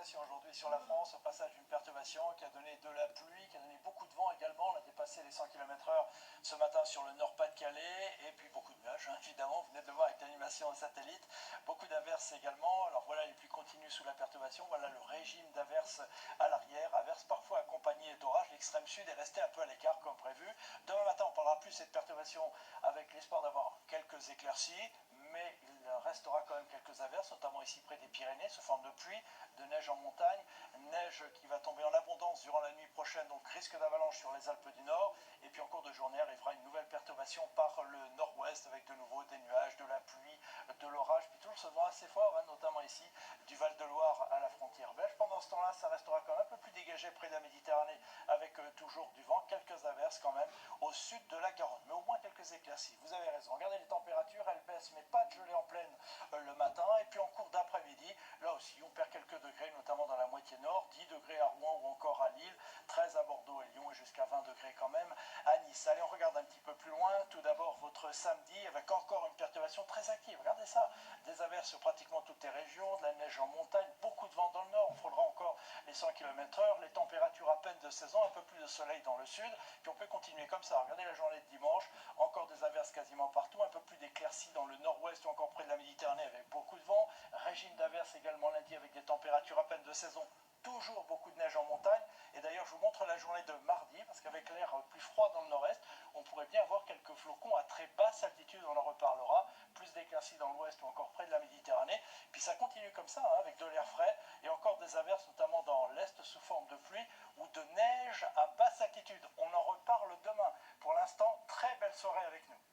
précipitation aujourd'hui sur la France au passage d'une perturbation qui a donné de la pluie, qui a donné beaucoup de vent également. On a dépassé les 100 km/h ce matin sur le Nord-Pas-de-Calais et puis beaucoup de nuages, hein, évidemment, vous venez de le voir avec l'animation au satellite. Beaucoup d'averses également. Alors voilà les pluies continuent sous la perturbation. Voilà le régime d'averses à l'arrière. Averses parfois accompagnées d'orages. L'extrême sud est resté un peu à l'écart comme prévu. Demain matin, on parlera plus de cette perturbation avec l'espoir d'avoir quelques éclaircies, mais il restera quand même quelques averses, notamment ici près des Pyrénées, sous forme de pluie, de neige en montagne, neige qui va tomber en abondance durant la nuit prochaine, donc risque d'avalanche sur les Alpes du Nord, et puis en cours de journée arrivera une nouvelle perturbation par le nord-ouest avec de nouveau des nuages, de la pluie, de l'orage, puis toujours ce vent assez fort, hein, notamment ici du Val-de-Loire à la frontière belge. Pendant ce temps-là, ça restera quand même un peu plus dégagé près de la Méditerranée avec toujours du vent, quelques averses quand même au sud de la Garonne, mais au moins quelques éclaircies. Vous avez raison, regardez les températures, elles baissent, mais pas de gelée en pleine le matin, et puis en cours d'après-midi, là aussi on perd quelques degrés, notamment dans la moitié nord, 10 degrés à Rouen ou encore à Lille, 13 à Bordeaux et Lyon et jusqu'à 20 degrés quand même à Nice. Allez, on regarde un petit peu plus loin, tout d'abord votre samedi avec encore une perturbation très active, regardez ça, des averses sur pratiquement toutes les régions, de la neige en montagne, beaucoup de vent dans le nord, on frôlera encore les 100 km/h, les températures à peine de saison, un peu plus de soleil dans le sud, puis on peut continuer comme ça. Regardez la journée de dimanche, encore des averses quasiment partout, un peu plus d'éclaircies dans le nord-ouest ou encore près de la Méditerranée avec beaucoup de vent, régime d'averses également lundi avec des températures à peine de saison, toujours beaucoup de neige en montagne. Et d'ailleurs, je vous montre la journée de mardi, parce qu'avec l'air plus froid dans le nord-est, on pourrait bien avoir quelques flocons à très basse altitude, on en reparlera, plus d'éclaircies dans l'ouest ou encore près de la Méditerranée. Puis ça continue comme ça, hein, avec de l'air frais et encore des averses, notamment dans l'est sous forme de pluie ou de neige à basse altitude. On en reparle demain. Pour l'instant, très belle soirée avec nous.